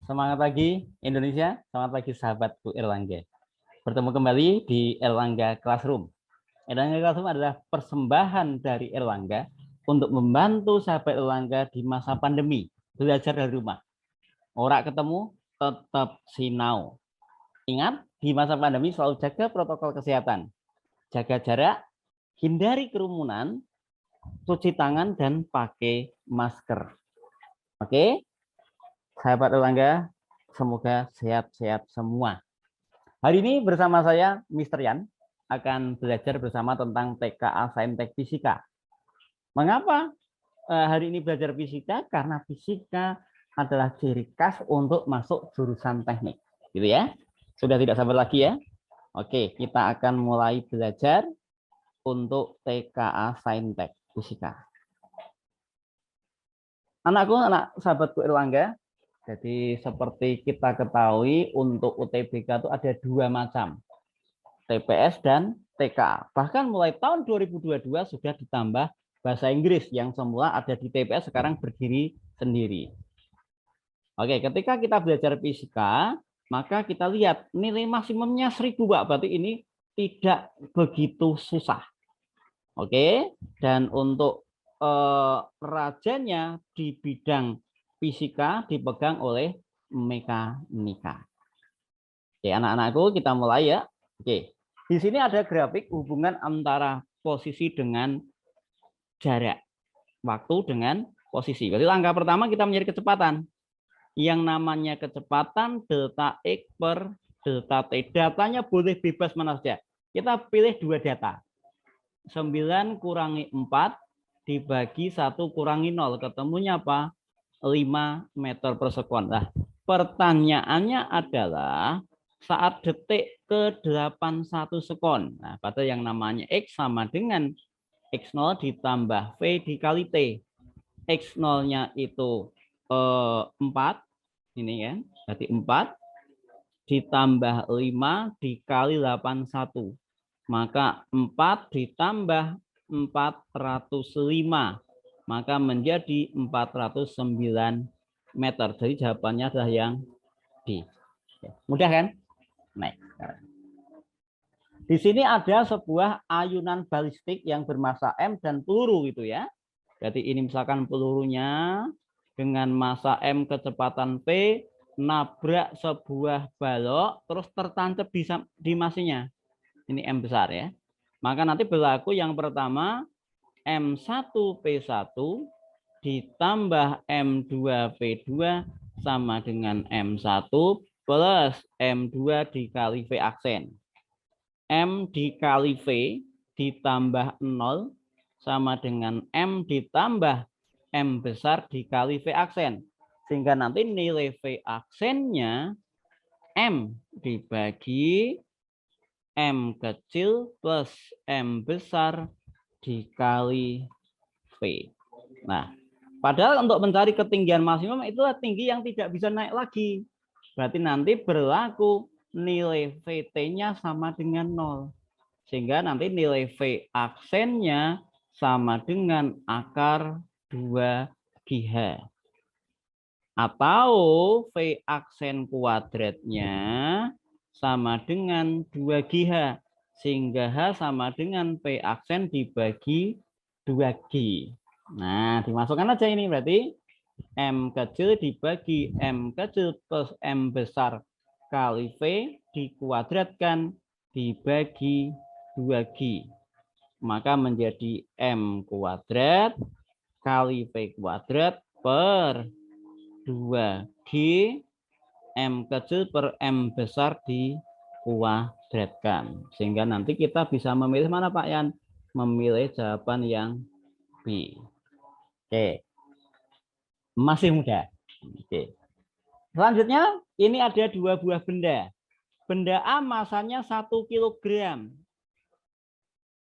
Semangat pagi Indonesia, semangat pagi sahabatku Erlangga. Bertemu kembali di Erlangga Classroom. Erlangga Classroom adalah persembahan dari Erlangga untuk membantu sahabat Erlangga di masa pandemi, belajar dari rumah. Ora ketemu, tetap sinau. Ingat, di masa pandemi selalu jaga protokol kesehatan. Jaga jarak, hindari kerumunan, cuci tangan, dan pakai masker. Oke, sahabat Erlangga, semoga sehat-sehat semua. Hari ini bersama saya, Mr. Yan, akan belajar bersama tentang TKA Saintek Fisika. Mengapa hari ini belajar fisika? Karena fisika adalah ciri khas untuk masuk jurusan teknik. Gitu ya. Sudah tidak sabar lagi ya? Oke, kita akan mulai belajar untuk TKA Saintek Fisika. Anak sahabatku Erlangga, jadi seperti kita ketahui untuk UTBK itu ada dua macam, TPS dan TKA. Bahkan mulai tahun 2022 sudah ditambah bahasa Inggris yang semula ada di TPS sekarang berdiri sendiri. Oke, ketika kita belajar fisika, maka kita lihat nilai maksimumnya 1000, Pak. Berarti ini tidak begitu susah. Oke, dan untuk rajanya di bidang fisika dipegang oleh mekanika. Oke, anak-anakku kita mulai ya. Oke, di sini ada grafik hubungan antara posisi dengan jarak, waktu dengan posisi. Berarti langkah pertama kita mencari kecepatan. Yang namanya kecepatan delta X per delta T. Datanya boleh bebas mana saja. Kita pilih dua data. 9 kurangi 4 dibagi 1 kurangi 0. Ketemunya apa? 5 meter per sekon. Nah, pertanyaannya adalah saat detik ke-81 sekon. Nah, pada yang namanya X sama dengan X0 ditambah V dikali T. X0-nya itu 4. Ini kan, berarti 4 ditambah 5 dikali 81. Maka 4 ditambah 405. Maka menjadi 409 meter. Jadi jawabannya adalah yang D. Mudah kan? Nah, di sini ada sebuah ayunan balistik yang bermassa M dan peluru gitu ya. Jadi ini misalkan pelurunya dengan massa M kecepatan P nabrak sebuah balok terus tertancap di massanya. Ini M besar ya. Maka nanti berlaku yang pertama M1P1 ditambah M2P2 sama dengan M1 plus M2 dikali V aksen. M dikali V ditambah 0 sama dengan M ditambah M besar dikali V aksen. Sehingga nanti nilai V aksennya M dibagi M kecil plus M besar dikali V. Nah, padahal untuk mencari ketinggian maksimum itulah tinggi yang tidak bisa naik lagi. Berarti nanti berlaku nilai VT-nya sama dengan 0. Sehingga nanti nilai V aksennya sama dengan akar 2GH. Atau V aksen kuadratnya sama dengan 2GH. Sehingga H sama dengan P aksen dibagi 2G. Nah, dimasukkan aja ini berarti M kecil dibagi M kecil plus M besar kali V dikuadratkan dibagi 2G. Maka menjadi M kuadrat kali V kuadrat per 2G M kecil per M besar dikuadratkan. Sehingga nanti kita bisa memilih mana Pak Yan? Memilih jawaban yang B. Oke. Masih muda. Oke. Selanjutnya, ini ada dua buah benda. Benda A masanya 1 kg.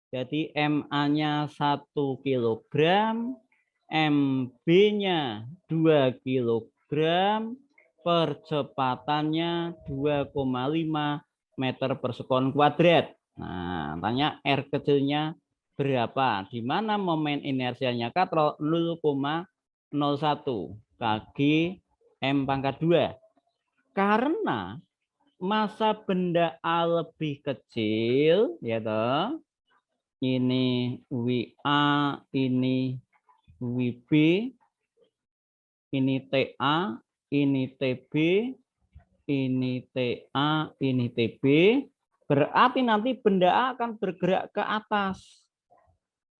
Jadi MA-nya 1 kg, MB-nya 2 kg, percepatannya 2,5 meter per sekon kuadrat. Nah, tanya R kecilnya berapa? Di mana momen inersianya katrol 0,01 kg M pangkat 2. Karena massa benda A lebih kecil, ya toh. Ini WA, ini WB, ini TA, ini TB, ini TA, ini TB. Berarti nanti benda A akan bergerak ke atas.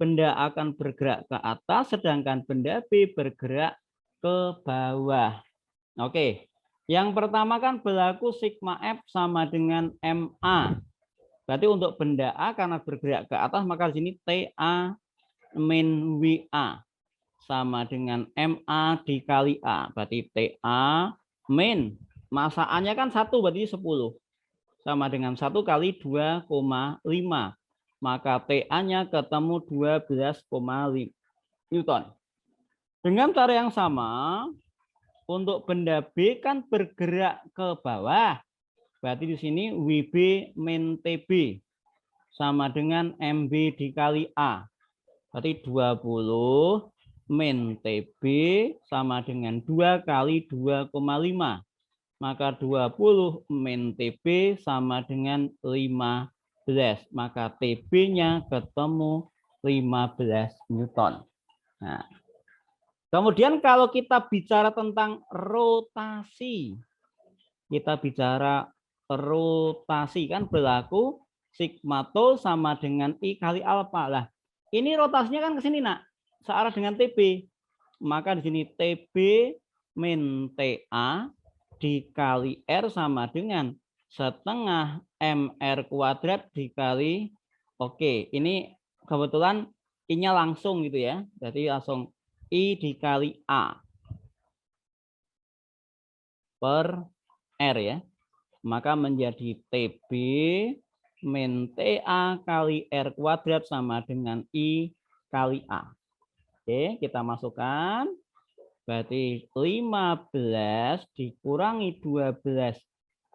Benda A akan bergerak ke atas, sedangkan benda B bergerak ke bawah. Oke, yang pertama kan berlaku sigma F sama dengan MA. Berarti untuk benda A karena bergerak ke atas, maka di sini TA min WA sama dengan MA dikali A. Berarti TA min massa A-nya kan 1, berarti 10. Sama dengan 1 kali 2,5. Maka TA-nya ketemu 12,5 Newton. Dengan cara yang sama, untuk benda B kan bergerak ke bawah. Berarti di sini WB min TB sama dengan MB dikali A. Berarti 20 min TB sama dengan 2 kali 2,5. Maka 20 min TB sama dengan 15. Maka TB-nya ketemu 15 Newton. Nah, kemudian kalau kita bicara tentang rotasi, kita bicara rotasi kan berlaku sigma tau sama dengan I kali alfa. Lah, ini rotasinya kan ke sini, Nak, searah dengan TB. Maka di sini TB min TA dikali R sama dengan setengah MR kuadrat dikali, oke, ini kebetulan I-nya langsung gitu ya. Jadi langsung I dikali A per R ya. Maka menjadi TB min TA kali R kuadrat sama dengan I kali A. Oke, kita masukkan. Berarti 15 dikurangi 12,5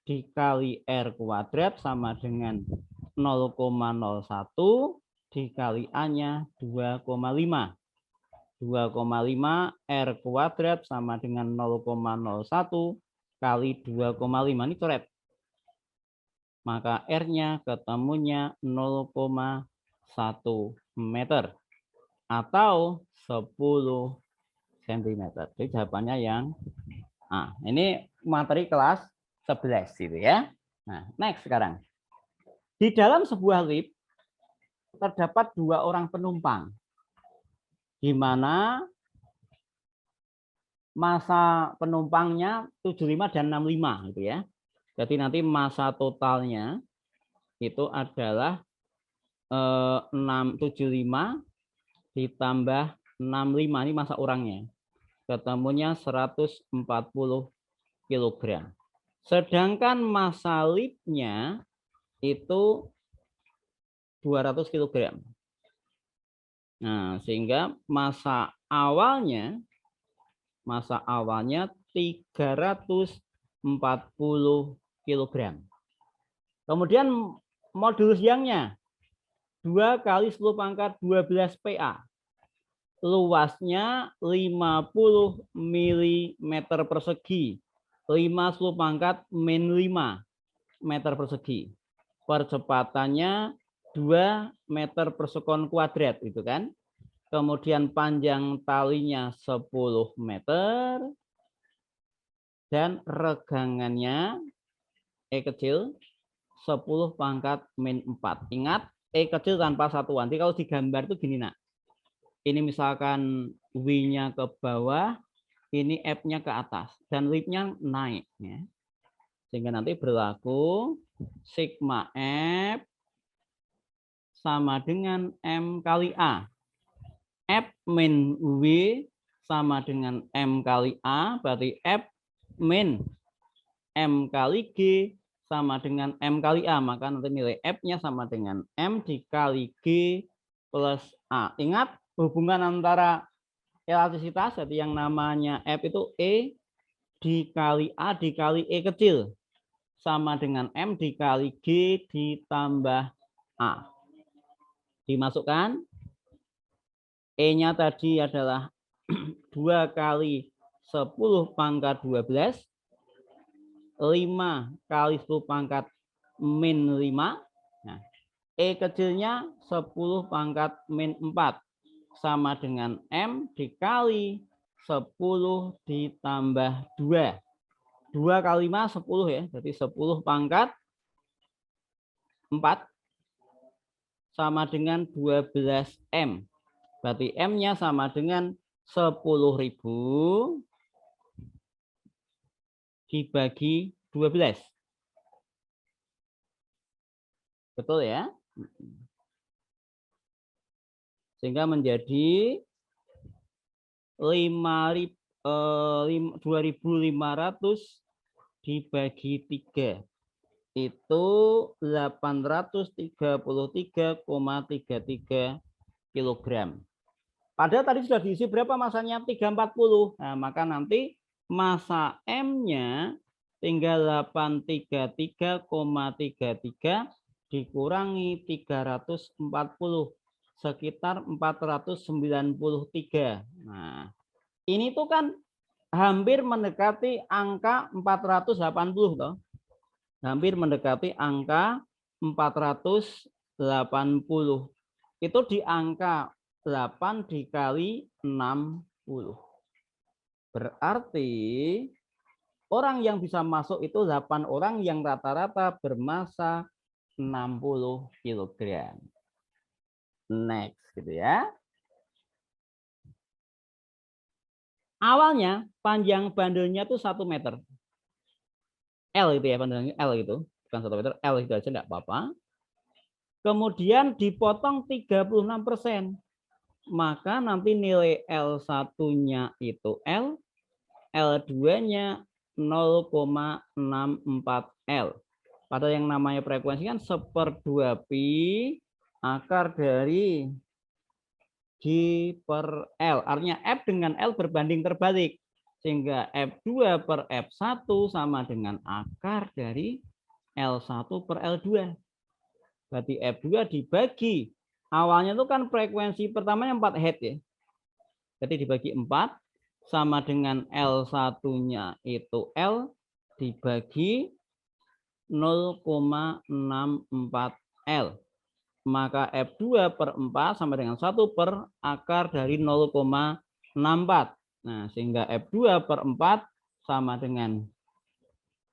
dikali R kuadrat sama dengan 0,01 dikali A-nya 2,5. 2,5 R kuadrat sama dengan 0,01 kali 2,5. Ini coret. Maka R-nya ketemunya 0,1 meter. Atau 10 cm. Jadi jawabannya yang A. Ini materi kelas 11 gitu ya. Nah, next sekarang. Di dalam sebuah lift terdapat 2 orang penumpang. Di mana massa penumpangnya 75 dan 65 gitu ya. Jadi nanti massa totalnya itu adalah 675 ditambah 65, ini massa orangnya. Ketemunya 140 kg. Sedangkan massa liftnya itu 200 kg. Nah, sehingga massa awalnya 340 kg. Kemudian modulus yangnya 2 kali 10 pangkat 12 PA. Luasnya 50 mm persegi. 50 pangkat min 5 meter persegi. Percepatannya 2 meter per sekon kuadrat itu kan. Kemudian panjang talinya 10 meter. Dan regangannya E kecil 10 pangkat min 4. Ingat, E kecil tanpa satuan. Jadi kalau digambar itu gini, Nak. Ini misalkan W-nya ke bawah, ini F-nya ke atas. Dan liftnya naik. Ya. Sehingga nanti berlaku sigma F sama dengan M kali A. F min W sama dengan M kali A. Berarti F min M kali G sama dengan M kali A. Maka nanti nilai F-nya sama dengan M dikali G plus A. Ingat hubungan antara elastisitas, jadi yang namanya F itu E dikali A dikali E kecil. Sama dengan M dikali G ditambah A. Dimasukkan. E-nya tadi adalah 2 kali 10 pangkat 12, 5 kali 10 pangkat min 5. Nah, E kecilnya 10 pangkat min 4 sama dengan M dikali 10 ditambah 2. 2 kali 5 10 ya, jadi 10 pangkat 4 sama dengan 12M. Berarti M-nya sama dengan 10.000 dibagi 12. Betul ya? Sehingga menjadi 2.500 dibagi 3. Itu 833,33 kilogram. Padahal tadi sudah diisi berapa masanya? 340. Nah, maka nanti massa M-nya tinggal 833,33 dikurangi 340, sekitar 493. Nah, ini tuh kan hampir mendekati angka 480 toh. Hampir mendekati angka 480. Itu di angka 8 dikali 60. Berarti orang yang bisa masuk itu 8 orang yang rata-rata bermassa 60 kg. Next gitu ya. Awalnya panjang bandelnya itu 1 meter. L itu ya, panjangnya L itu. Bukan 1 meter, L itu aja enggak apa-apa. Kemudian dipotong 36%. Maka nanti nilai L1-nya itu L, L2-nya 0,64 L. Padahal yang namanya frekuensi kan 1/2 pi akar dari G per L. Artinya F dengan L berbanding terbalik. Sehingga F2 per F1 sama dengan akar dari L1 per L2. Berarti F2 dibagi. Awalnya itu kan frekuensi pertamanya 4 Hz ya. Jadi dibagi 4 sama dengan L1-nya itu L dibagi 0,64 L. Maka F2 per 4 sama dengan 1 per akar dari 0,64. Nah, sehingga F2 per 4 sama dengan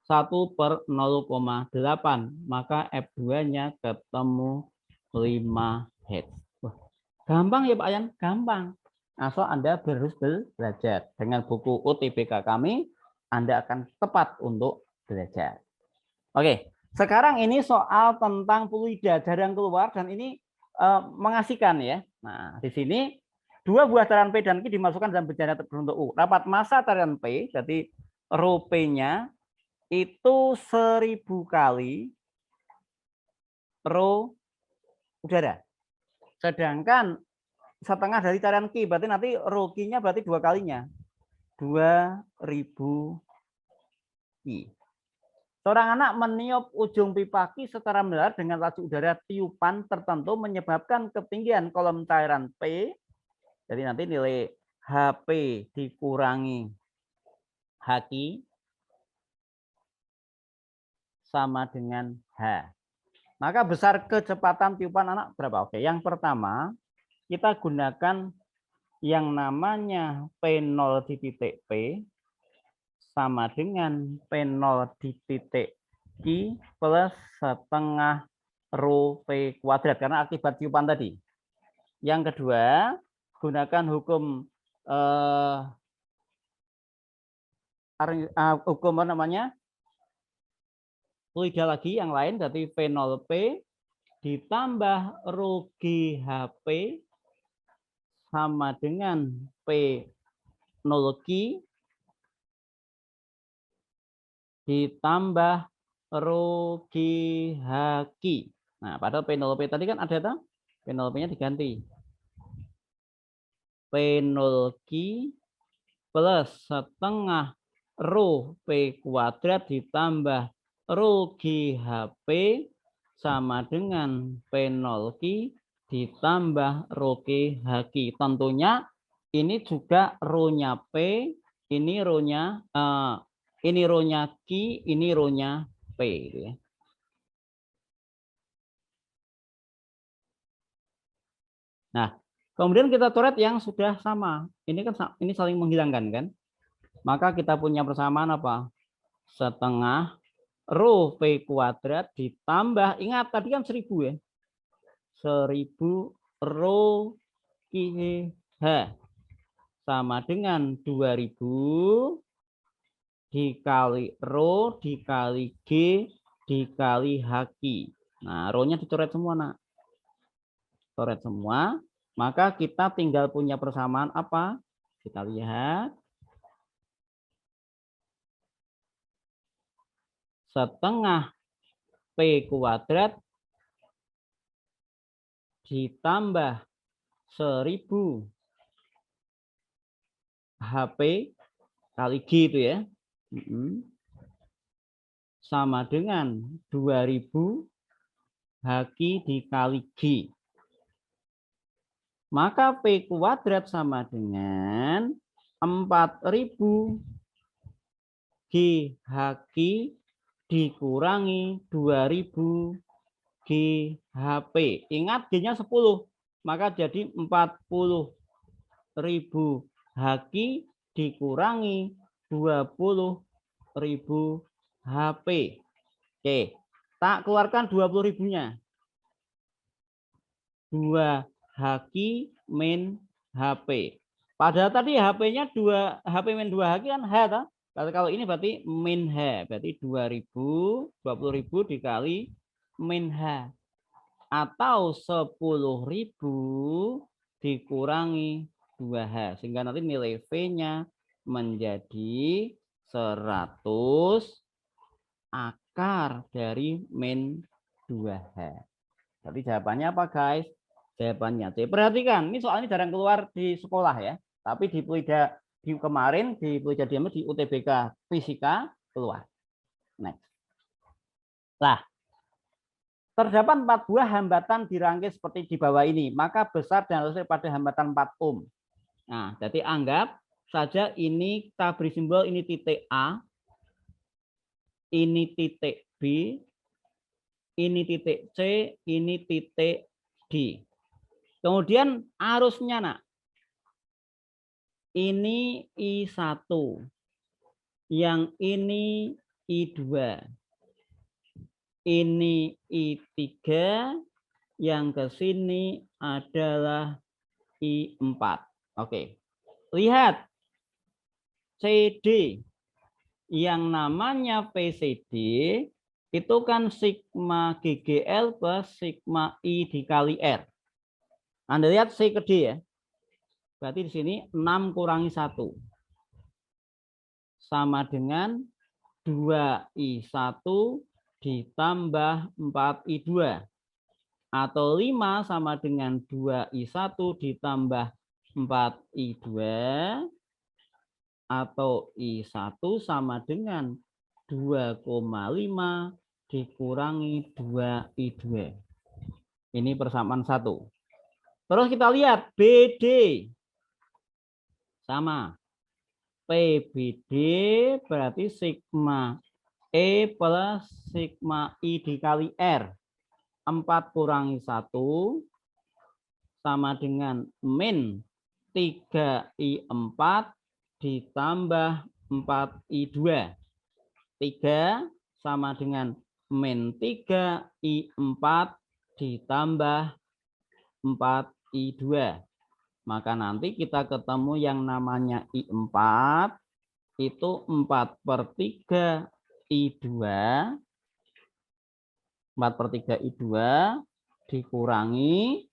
1 per 0,8. Maka F2-nya ketemu 5 Hz. Wah, gampang ya Pak Yan? Gampang. Asal Anda terus belajar. Dengan buku UTBK kami, Anda akan tepat untuk belajar. Oke, sekarang ini soal tentang fluida jarang keluar dan ini mengasihkan ya. Nah, di sini 2 buah tarian P dan Q dimasukkan dalam bejana terbentuk U. Rapat massa tarian P, jadi rho P-nya itu 1000 kali rho udara. Sedangkan setengah dari tarian Q, berarti nanti rho Q-nya berarti 2 kalinya. 2000 Q. Seorang anak meniup ujung pipa Q secara mendadak dengan laju udara tiupan tertentu menyebabkan ketinggian kolom cairan P. Jadi nanti nilai HP dikurangi HQ sama dengan H. Maka besar kecepatan tiupan anak berapa? Oke, yang pertama kita gunakan yang namanya P0 di titik P sama dengan P0 di titik Q plus setengah rho P kuadrat karena akibat tiupan tadi. Yang kedua, gunakan hukum hukum apa namanya? Fluida lagi yang lain, jadi P0P ditambah rho GHP sama dengan P0Q ditambah rho GHQ. Nah, padahal P0P tadi kan ada tuh, P0P-nya diganti. P0Q plus setengah rho P kuadrat ditambah rho GHP sama dengan P0Q ditambah rho GHQ. Tentunya ini juga rho-nya P ini row-nya ini row-nya Q, ini row-nya P gitu ya. Nah, kemudian kita coret yang sudah sama. Ini kan ini saling menghilangkan kan? Maka kita punya persamaan apa? Setengah row P kuadrat ditambah, ingat tadi kan 1000 ya. 1000 row QH sama dengan 2000 dikali row dikali G dikali HQ. Nah, row-nya dicoret semua, nak. Coret semua. Maka kita tinggal punya persamaan apa? Kita lihat. Setengah P kuadrat ditambah 1000 HP kali G itu ya. Sama dengan 2000 HQ dikali G. Maka P kuadrat sama dengan 4000 GHQ dikurangi 2000 GHP. Ingat G-nya 10, maka jadi 40.000 HQ dikurangi 20.000 HP. Oke, tak keluarkan 20.000-nya. 2 HQ min HP. Padahal tadi HP-nya 2 HP min 2 HQ kan H toh? Kalau ini berarti min H, berarti 20.000 dikali min H atau 10.000 dikurangi 2H sehingga nanti nilai V-nya menjadi 100 akar dari min 2H. Jadi jawabannya apa, guys? Jawabannya C. Perhatikan, ini soalnya jarang keluar di sekolah ya. Tapi di Pelida di kemarin di Pelida Diamet di UTBK Fisika keluar. Next. Lah, terdapat 4 buah hambatan di rangkai seperti di bawah ini, maka besar dan halusnya pada hambatan 4 ohm. Nah, jadi anggap saja ini kita beri simbol, ini titik A, ini titik B, ini titik C, ini titik D. Kemudian arusnya, nak, ini I1, yang ini I2, ini I3, yang ke sini adalah I4. Oke, lihat CD yang namanya PCD itu kan sigma GGL plus sigma I dikali R. Anda lihat C ke D ya. Berarti di sini 6 kurangi 1 sama dengan 2I1 ditambah 4I2. Atau 5 sama dengan 2I1 ditambah 4I2. Atau I1 sama dengan 2,5 dikurangi 2I2. Ini persamaan 1. Terus kita lihat BD. Sama. PBD berarti sigma E plus sigma I dikali R. 4 kurangi 1 sama dengan min 3I4 ditambah 4I2. 3 sama dengan min 3I4 ditambah 4I2. Maka nanti kita ketemu yang namanya I4 itu 4/3 I2. 4/3 I2 dikurangi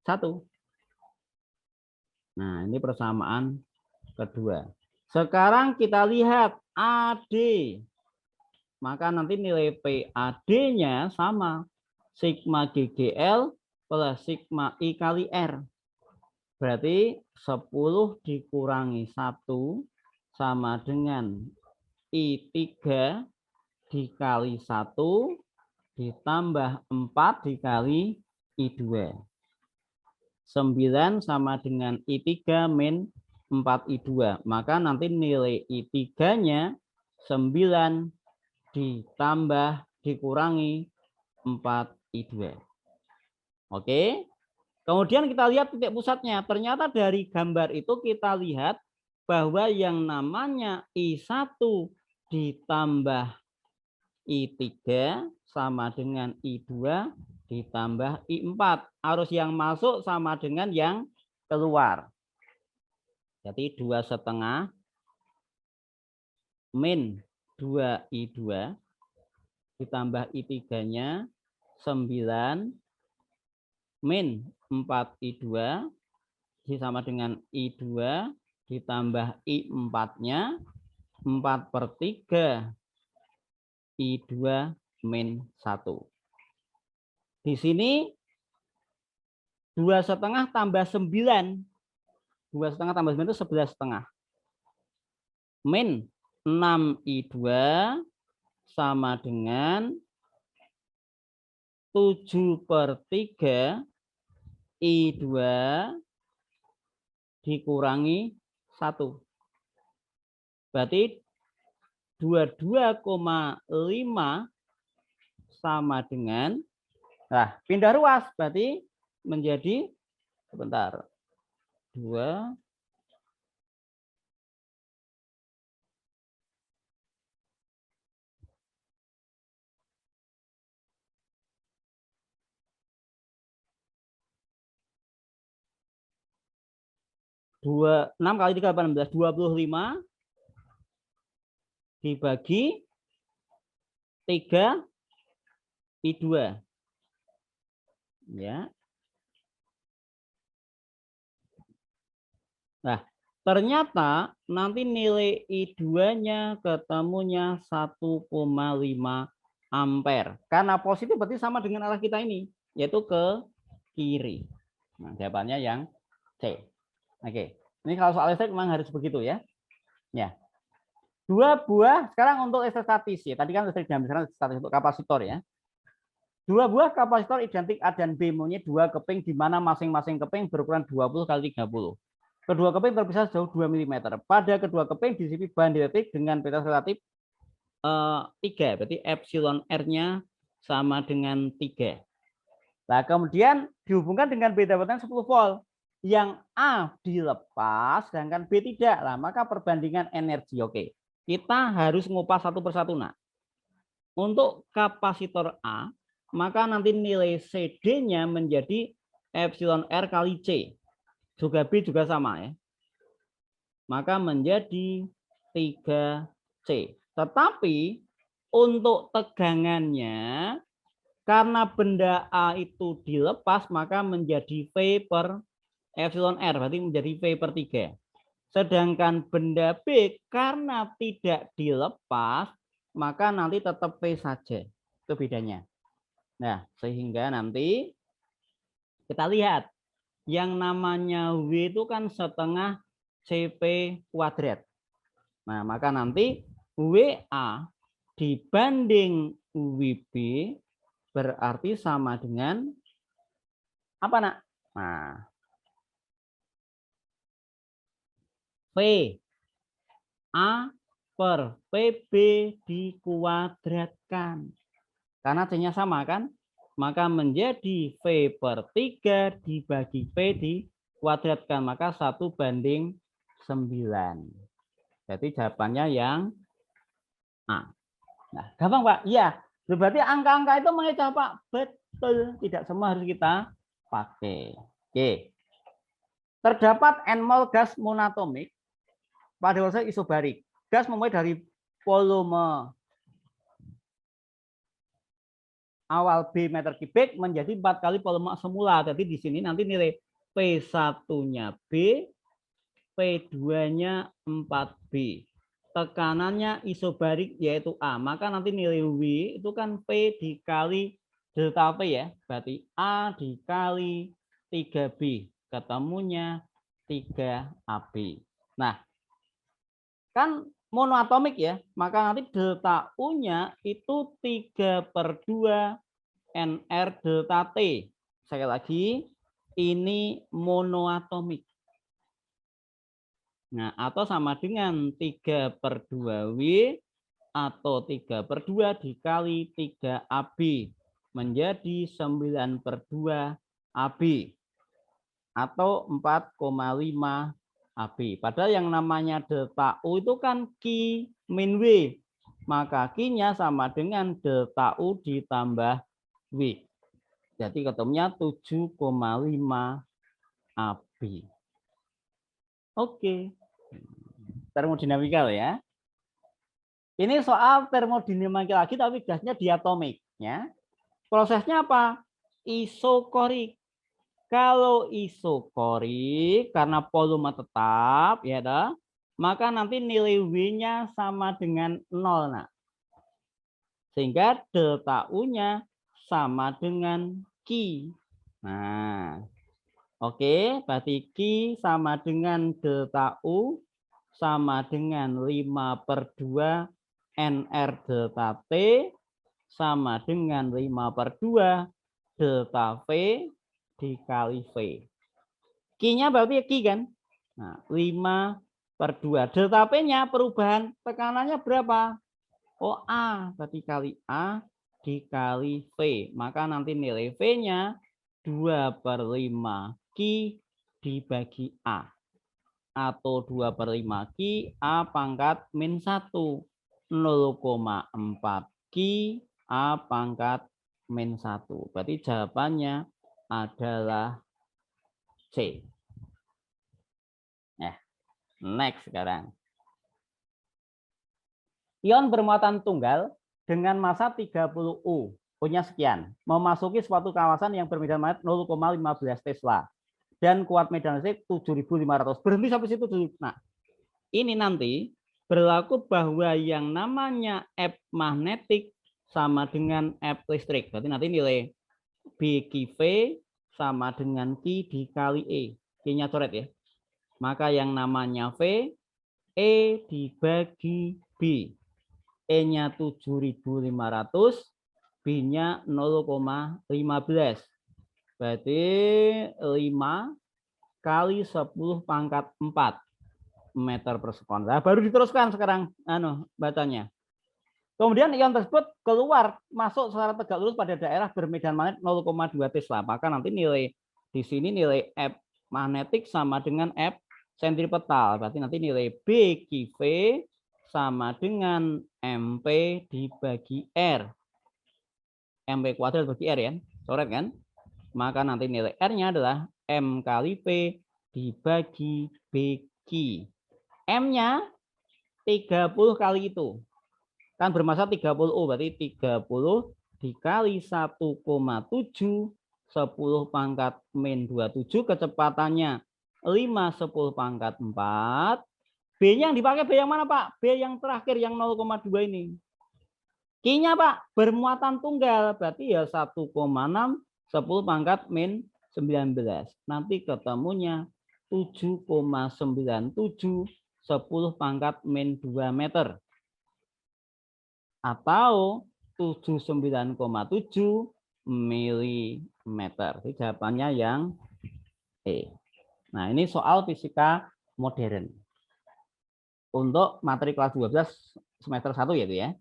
1. Nah, ini persamaan kedua. Sekarang kita lihat AD. Maka nanti nilai PAD-nya sama. Sigma GGL plus sigma I kali R. Berarti 10 dikurangi 1 sama dengan I3 dikali 1 ditambah 4 dikali I2. 9 sama dengan I3 min 4I2. Maka nanti nilai I3-nya 9 ditambah dikurangi 4I2. Oke. Kemudian kita lihat titik pusatnya. Ternyata dari gambar itu kita lihat bahwa yang namanya I1 ditambah I3 sama dengan I2 ditambah I4. Arus yang masuk sama dengan yang keluar. Jadi 2,5 min 2I2 ditambah I3-nya 9 min 4I2 sama dengan I2 ditambah I4-nya 4/3 I2 min 1. Di sini 2,5 tambah 9. 2,5 tambah 9 itu 11,5. Min 6I2 sama dengan 7/3 I2 dikurangi 1. Berarti 22,5 sama dengan, nah pindah ruas berarti menjadi, sebentar, 2 6 kali 3 18, 25 dibagi 3 I2. Ya. Nah, ternyata nanti nilai I2-nya ketemunya 1,5 ampere. Karena positif berarti sama dengan arah kita ini, yaitu ke kiri. Nah, jawabannya yang C. Oke. Ini kalau soal listrik memang harus begitu ya. Ya. 2 buah, sekarang untuk listrik statis ya. Tadi kan listrik diambil, sekarang statis untuk kapasitor ya. 2 buah kapasitor identik A dan B, mempunyai 2 keping di mana masing-masing keping berukuran 20 kali 30. Kedua keping terpisah sejauh 2 mm. Pada kedua keping diisipi bahan dieletrik dengan beta relatif 3, berarti epsilon R-nya sama dengan 3. Nah, kemudian dihubungkan dengan beda potensi 10 volt. Yang A dilepas, sedangkan B tidak. Nah, maka perbandingan energi. Oke, kita harus ngupas satu persatu. Nah, untuk kapasitor A, maka nanti nilai CD-nya menjadi epsilon R kali C. Juga B juga sama ya. Maka menjadi 3C. Tetapi untuk tegangannya, karena benda A itu dilepas, maka menjadi V per epsilon R, berarti menjadi V/3. Sedangkan benda B karena tidak dilepas, maka nanti tetap V saja. Itu bedanya. Nah, sehingga nanti kita lihat yang namanya W itu kan setengah CP kuadrat. Nah, maka nanti WA dibanding WB berarti sama dengan apa, Nak? Nah, V A per PB dikuadratkan. Karena C-nya sama kan? Maka menjadi V/3 dibagi P dikuadratkan. Maka 1/9. Jadi jawabannya yang A. Nah, gampang Pak? Iya. Berarti angka-angka itu mengecoh Pak? Betul. Tidak semua harus kita pakai. Oke. Terdapat N-mol gas monoatomik pada proses isobarik. Gas memulai dari volume awal B meter kubik menjadi 4 kali volume semula. Jadi di sini nanti nilai P1-nya B, P2-nya 4B. Tekanannya isobarik yaitu A. Maka nanti nilai W itu kan P dikali delta P ya. Berarti A dikali 3B. Ketemunya 3AB. Nah, kan monoatomik ya, maka nanti delta U-nya itu 3/2 NR delta T. Sekali lagi, ini monoatomik. Nah, atau sama dengan 3/2W atau 3/2 dikali 3AB menjadi 9/2 AB atau 4,5 AB. Padahal yang namanya delta U itu kan Q min W. Maka Q-nya sama dengan delta U ditambah W. Jadi ketemunya 7,5 AB. Oke. Termodinamikal ya. Ini soal termodinamika lagi tapi gasnya diatomik ya. Prosesnya apa? Isokorik. Kalau isokorik karena volume tetap ya dah, maka nanti nilai W-nya sama dengan 0 nah. Sehingga delta U-nya sama dengan Q. Nah, oke, berarti Q sama dengan delta U sama dengan 5/2 NR delta T sama dengan 5/2 delta V dikali V. Q-nya berarti Q kan? Nah, 5/2. Delta P-nya perubahan tekanannya berapa? Oh, A. Berarti kali A dikali V. Maka nanti nilai V-nya 2/5 Q dibagi A. Atau 2/5 Q A pangkat min 1. 0,4 Q A pangkat min 1. Berarti jawabannya adalah C. Nah, next sekarang. Ion bermuatan tunggal dengan massa 30 U punya sekian, memasuki suatu kawasan yang bermedan magnet 0,15 Tesla dan kuat medan listrik 7.500. Berhenti sampai situ dulu. Nah, ini nanti berlaku bahwa yang namanya F magnetik sama dengan F listrik. Berarti nanti nilai BQV sama dengan Q dikali E. Q-nya coret ya. Maka yang namanya V, E dibagi B. E-nya 7.500, B-nya 0,15. Berarti 5 kali 10 pangkat 4 meter per sekon. Nah, baru diteruskan sekarang bacanya. Kemudian ion tersebut keluar masuk secara tegak lurus pada daerah bermedan magnet 0,2 Tesla. Maka nanti nilai di sini nilai F magnetik sama dengan F sentripetal. Berarti nanti nilai BQV sama dengan MP dibagi R. MP kuadrat bagi R ya. Coret kan? Maka nanti nilai R-nya adalah M kali P dibagi BQ. M-nya 30 kali itu. Kan bermassa 30 U, berarti 30 dikali 1,7, 10 pangkat min 27, kecepatannya 5, 10 pangkat 4. B-nya yang dipakai B yang mana Pak? B yang terakhir yang 0,2 ini. Q-nya Pak, bermuatan tunggal, berarti ya 1,6, 10 pangkat min 19. Nanti ketemunya 7,97, 10 pangkat min 2 meter. Atau 79,7 milimeter. Jadi jawabannya yang E. Nah, ini soal fisika modern. Untuk materi kelas 12 semester 1 ya itu ya.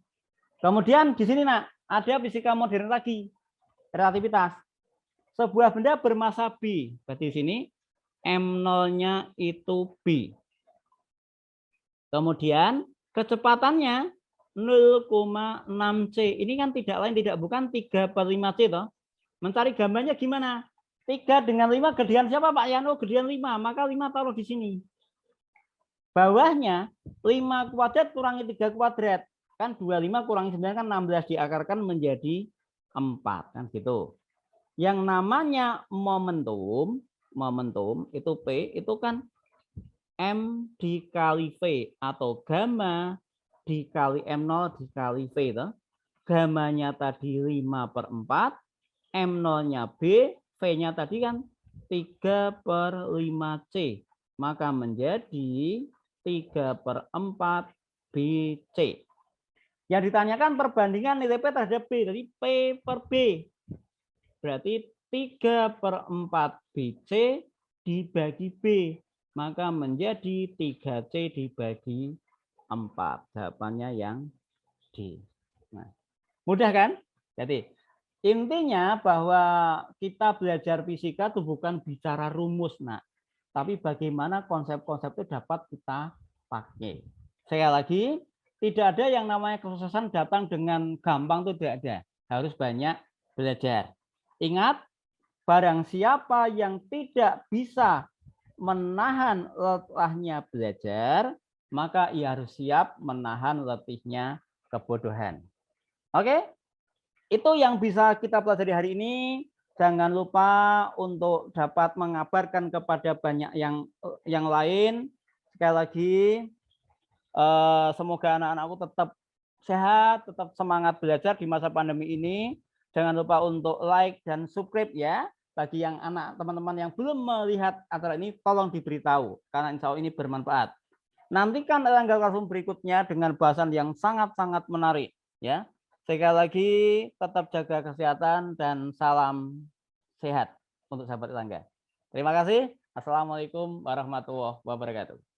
Kemudian di sini nak ada fisika modern lagi. Relativitas. Sebuah benda bermassa B. Berarti di sini M0-nya itu B. Kemudian kecepatannya 0,6 C. Ini kan tidak lain tidak bukan 3/5 C toh. Mencari gambarnya gimana? 3 dengan 5 gedean siapa Pak Yano? Gedean 5. Maka 5 taruh di sini. Bawahnya 5 kuadrat kurangi 3 kuadrat. Kan 25 kurangi 9 kan 16 diakarkan menjadi 4 kan gitu. Yang namanya momentum itu P itu kan M dikali V atau gamma dikali M0 dikali V itu. Gamanya tadi 5/4, M0-nya B, V-nya tadi kan 3/5 C. Maka menjadi 3/4 BC. Yang ditanyakan perbandingan nilai P terhadap B. Jadi P per B. Berarti 3/4 BC dibagi B. maka menjadi 3C dibagi 4. Jawabannya yang D. Nah, mudah kan? Jadi intinya bahwa kita belajar fisika itu bukan bicara rumus, nah, tapi bagaimana konsep-konsep itu dapat kita pakai. Sekali lagi, tidak ada yang namanya kesuksesan datang dengan gampang, itu tidak ada. Harus banyak belajar. Ingat, barang siapa yang tidak bisa menahan letahnya belajar, maka ia harus siap menahan letihnya kebodohan. Oke? Itu yang bisa kita pelajari hari ini. Jangan lupa untuk dapat mengabarkan kepada banyak yang lain. Sekali lagi, semoga anak-anakku tetap sehat, tetap semangat belajar di masa pandemi ini. Jangan lupa untuk like dan subscribe ya. Bagi yang teman-teman yang belum melihat acara ini, tolong diberitahu karena insya Allah ini bermanfaat. Nantikan tanggal Classroom berikutnya dengan bahasan yang sangat-sangat menarik ya. Sekali lagi tetap jaga kesehatan dan salam sehat untuk sahabat tetangga. Terima kasih. Assalamualaikum warahmatullahi wabarakatuh.